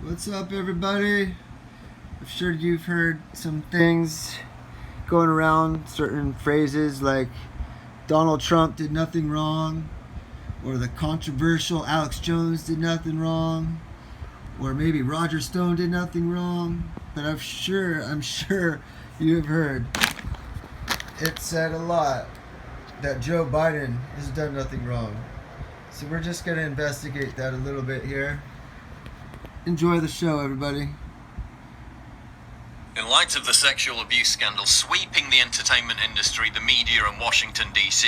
What's up, everybody? I'm sure you've heard some things going around, certain phrases like Donald Trump did nothing wrong, or the controversial Alex Jones did nothing wrong, or maybe Roger Stone did nothing wrong. But I'm sure you have heard it said a lot that Joe Biden has done nothing wrong. So we're just going to investigate that a little bit here. Enjoy the show, everybody. In light of the sexual abuse scandal sweeping the entertainment industry, the media, and Washington, D.C.,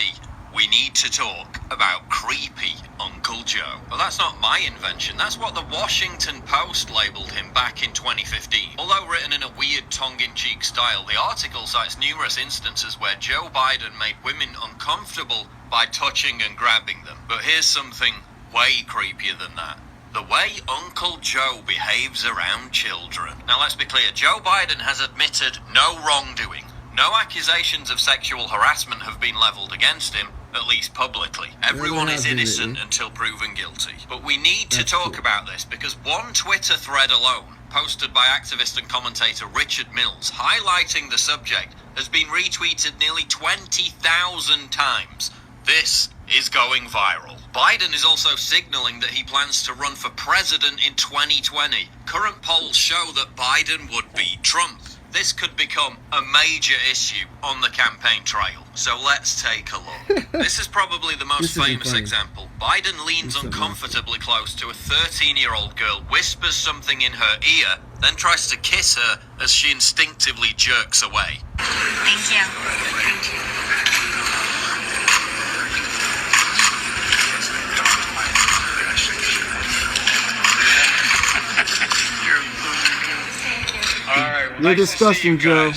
we need to talk about creepy Uncle Joe. Well, that's not my invention. That's what the Washington Post labelled him back in 2015. Although written in a weird tongue-in-cheek style, the article cites numerous instances where Joe Biden made women uncomfortable by touching and grabbing them. But here's something way creepier than that. The way Uncle Joe behaves around children. Now, let's be clear. Joe Biden has admitted no wrongdoing. No accusations of sexual harassment have been leveled against him, at least publicly. Everyone is innocent until proven guilty. But we need to talk about this because one Twitter thread alone, posted by activist and commentator Richard Mills, highlighting the subject, has been retweeted nearly 20,000 times. This is going viral. Biden is also signaling that he plans to run for president in 2020. Current polls show that Biden would beat Trump. This could become a major issue on the campaign trail. So let's take a look. This is probably the most famous example. Biden leans uncomfortably close to a 13-year-old girl, whispers something in her ear, then tries to kiss her as she instinctively jerks away. Thank you. Thank you. You're disgusting, Joe.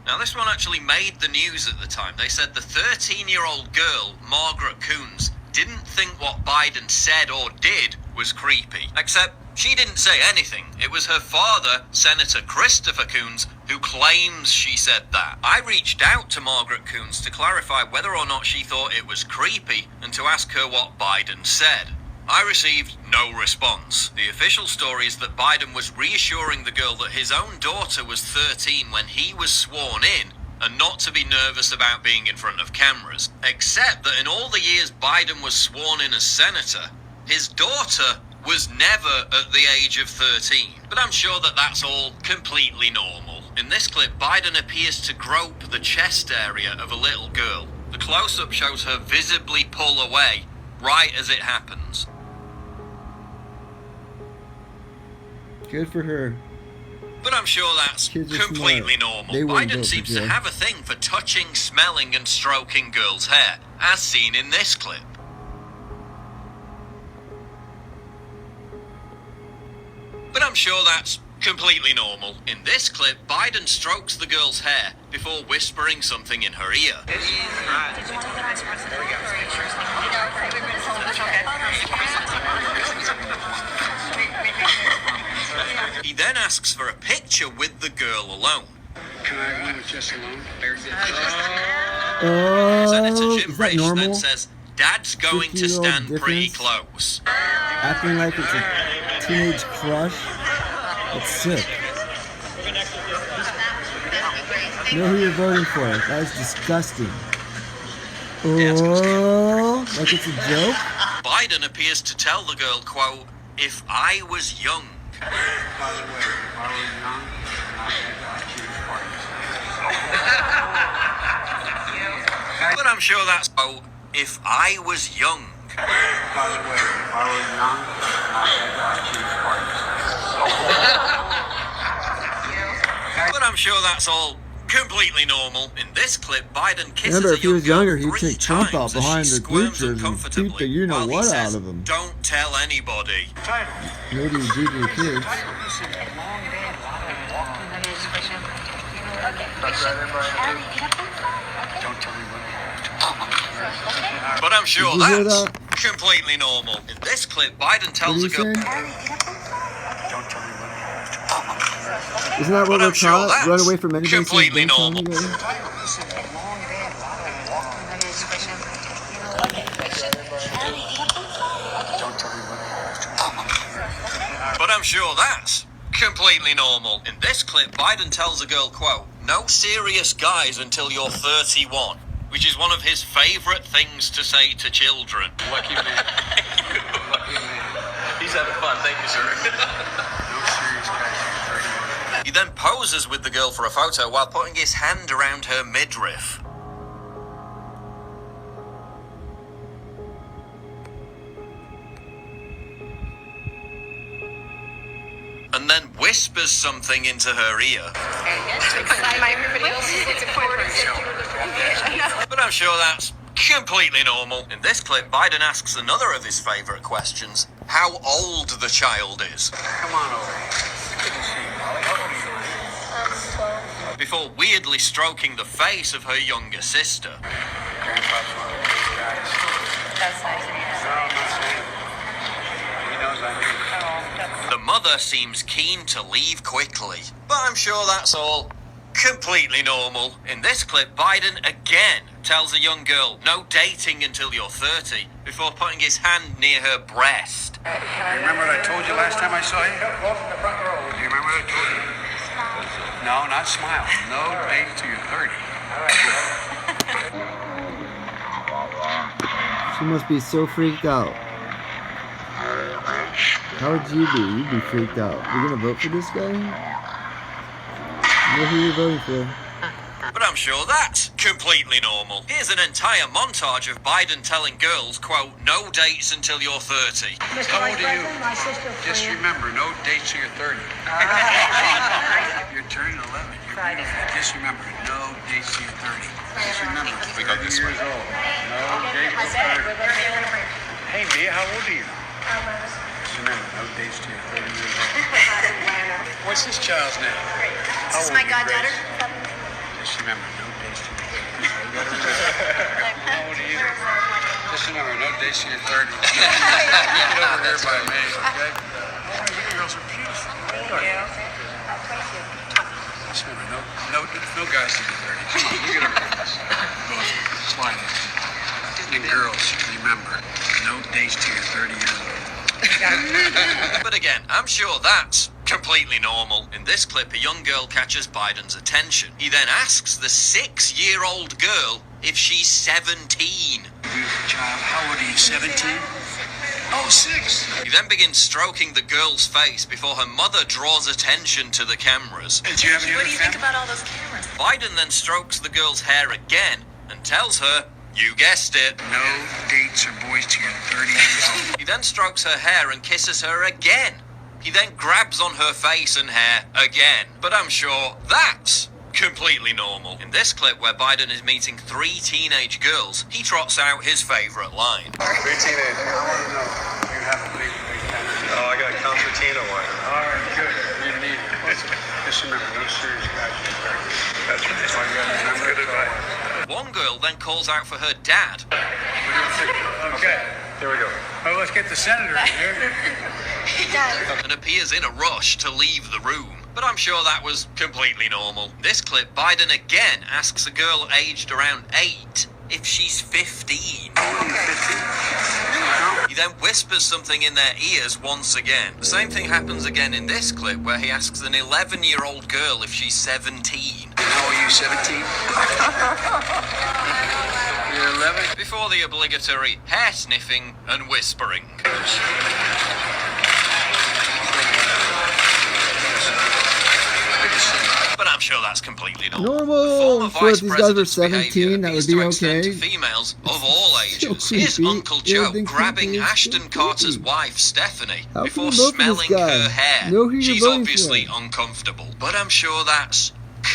Now, this one actually made the news at the time. They said the 13-year-old girl, Margaret Coons, didn't think what Biden said or did was creepy. Except she didn't say anything. It was her father, Senator Christopher Coons, who claims she said that. I reached out to Margaret Coons to clarify whether or not she thought it was creepy and to ask her what Biden said. I received no response. The official story is that Biden was reassuring the girl that his own daughter was 13 when he was sworn in and not to be nervous about being in front of cameras, except that in all the years Biden was sworn in as senator, his daughter was never at the age of 13. But I'm sure that that's all completely normal. In this clip, Biden appears to grope the chest area of a little girl. The close-up shows her visibly pull away right as it happens. Good for her. But I'm sure that's completely normal. Biden seems to have a thing for touching, smelling, and stroking girls' hair, as seen in this clip. But I'm sure that's completely normal. In this clip, Biden strokes the girl's hair before whispering something in her ear. He then asks for a picture with the girl alone. Can I run with just alone? Senator Jim Risch then says, Dad's going to stand pretty close. Acting like it's a teenage crush? That's sick. Know who you're voting for. That is disgusting. Oh, like it's a joke? Biden appears to tell the girl, quote, if I was young. By the way, if I was young, I'd choose parties. But I'm sure that's, oh, if I was young. By the way, if I was young, I'd choose parties. But I'm sure that's all completely normal. In this clip, Biden kisses Remember, if he was younger, he'd 3 take Trump out times as behind she the squirms bleachers and beat uncomfortably, the you-know-what while he says, out of him. Don't tell anybody. Maybe you do to your kids. But I'm sure that's completely normal. In this clip, Biden tells a girl... Isn't that what we're taught? Run away from anybody. Completely normal. I'm sure that's completely normal. In this clip, Biden tells a girl, quote, "No serious guys until you're 31," which is one of his favourite things to say to children. Lucky man. Lucky man. He's having fun, thank you, sir. No serious guys under 31. He then poses with the girl for a photo while putting his hand around her midriff. And then whispers something into her ear. But I'm sure that's completely normal. In this clip, Biden asks another of his favourite questions, how old the child is. Come on over. Before weirdly stroking the face of her younger sister. Grandpa's one of those guys. That's nice. No, I'm not saying. He knows I mean. The mother seems keen to leave quickly, but I'm sure that's all completely normal. In this clip, Biden again tells a young girl, no dating until you're 30, before putting his hand near her breast. You remember what I told you last time I saw you? Do you remember what I told you? No, not smile. No date till you're 30. She must be so freaked out. How would you be? You'd be freaked out. You're gonna vote for this guy? You know who you're voting for. But I'm sure that's completely normal. Here's an entire montage of Biden telling girls, quote, no dates until you're 30. How old are you? Just remember, no dates till you're 30. You're turning 11. You're beautiful. Just remember, no dates till you're 30. Just remember, 30 years old. No dates till 30. Hey, Mia, how old are you? Just remember, no dates till you're 30 years old. What's this child's name? How This is old my are you, Grace? goddaughter. Just remember, no dates till you're 30. How old are you? Just remember, no dates till you're 30. Get over here by me, okay? Oh, you girls are beautiful. How old are you? Just remember, no guys till you're 30. Come on, you get over here. Both slide in. And girls, remember, no dates till you're 30 years old. But again, I'm sure that's completely normal. In this clip, a young girl catches Biden's attention. He then asks the 6-year-old girl if she's 17. Beautiful child, how old are you, 17? Oh, 6. He then begins stroking the girl's face before her mother draws attention to the cameras. Did you have any What other do you think family? about all those cameras? Biden then strokes the girl's hair again and tells her, you guessed it. No dates or boys till you're 30 years old. He then strokes her hair and kisses her again. He then grabs on her face and hair again. But I'm sure that's completely normal. In this clip where Biden is meeting 3 teenage girls, he trots out his favourite line. 3 teenagers. I want to know. You have a big family. Oh, I got concertina wire. All right, good. You need it. Just remember, no serious guys till you're 30. That's right. That's all you got to remember. Good advice. One girl then calls out for her dad. Okay. Here we go. Well, let's get the senator in here. And appears in a rush to leave the room. But I'm sure that was completely normal. This clip, Biden again asks a girl aged around 8 if she's 15. He then whispers something in their ears once again. The same thing happens again in this clip where he asks an 11-year-old girl if she's 17. How are you, 17? You're 11? Before the obligatory hair sniffing and whispering. But I'm sure that's completely normal. Normal. The former So if vice these guys were president's 17, that behaviour would be appears to extend okay. to females of all So ages. Here's creepy. Uncle Joe Everything's grabbing creepy. It's Ashton so Carter's creepy. wife, Stephanie, How can before you vote for this smelling guy? her hair. Know who you're She's voting obviously for. uncomfortable, but I'm sure that's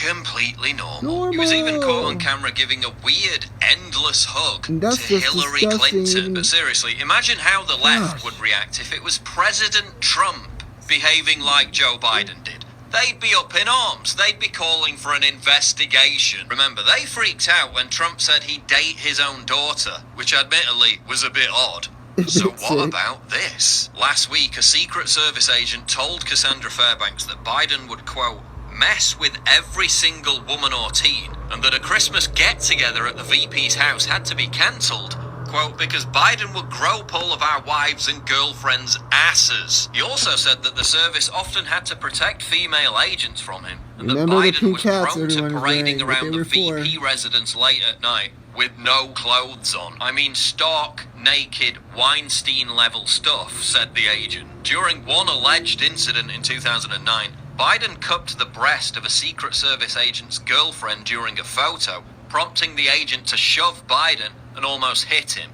completely normal. He was even caught on camera giving a weird, endless hug And that's to just Hillary disgusting. Clinton. But seriously, imagine how the left Gosh. would react if it was President Trump behaving like Joe Biden did. They'd be up in arms. They'd be calling for an investigation. Remember, they freaked out when Trump said he'd date his own daughter, which admittedly was a bit odd. So what about this? Last week, a Secret Service agent told Cassandra Fairbanks that Biden would, quote, mess with every single woman or teen, and that a Christmas get-together at the VP's house had to be cancelled, quote, because Biden would grope all of our wives and girlfriends' asses. He also said that the service often had to protect female agents from him, and Remember that the Biden pink was hats prone to everyone was parading wearing, what around they the were VP for. residence late at night with no clothes on. I mean, stark, naked, Weinstein-level stuff, said the agent. During one alleged incident in 2009, Biden cupped the breast of a Secret Service agent's girlfriend during a photo, prompting the agent to shove Biden and almost hit him.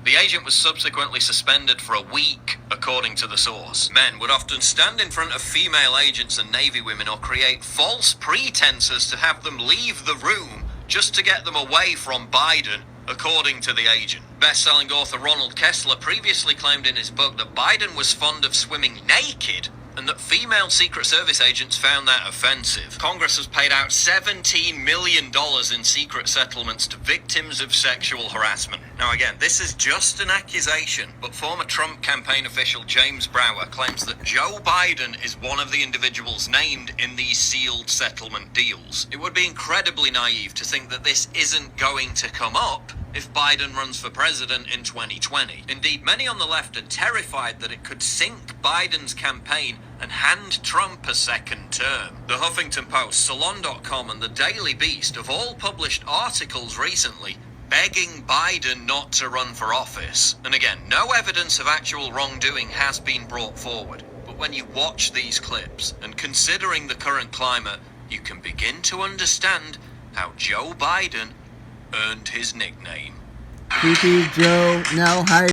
The agent was subsequently suspended for a week, according to the source. Men would often stand in front of female agents and Navy women or create false pretenses to have them leave the room just to get them away from Biden, according to the agent. Best-selling author Ronald Kessler previously claimed in his book that Biden was fond of swimming naked and that female Secret Service agents found that offensive. Congress has paid out $17 million in secret settlements to victims of sexual harassment. Now again, this is just an accusation, but former Trump campaign official James Brower claims that Joe Biden is one of the individuals named in these sealed settlement deals. It would be incredibly naive to think that this isn't going to come up if Biden runs for president in 2020. Indeed, many on the left are terrified that it could sink Biden's campaign and hand Trump a second term. The Huffington Post, Salon.com, and the Daily Beast have all published articles recently begging Biden not to run for office. And again, no evidence of actual wrongdoing has been brought forward. But when you watch these clips, and considering the current climate, you can begin to understand how Joe Biden earned his nickname. Creepy Joe now hiding.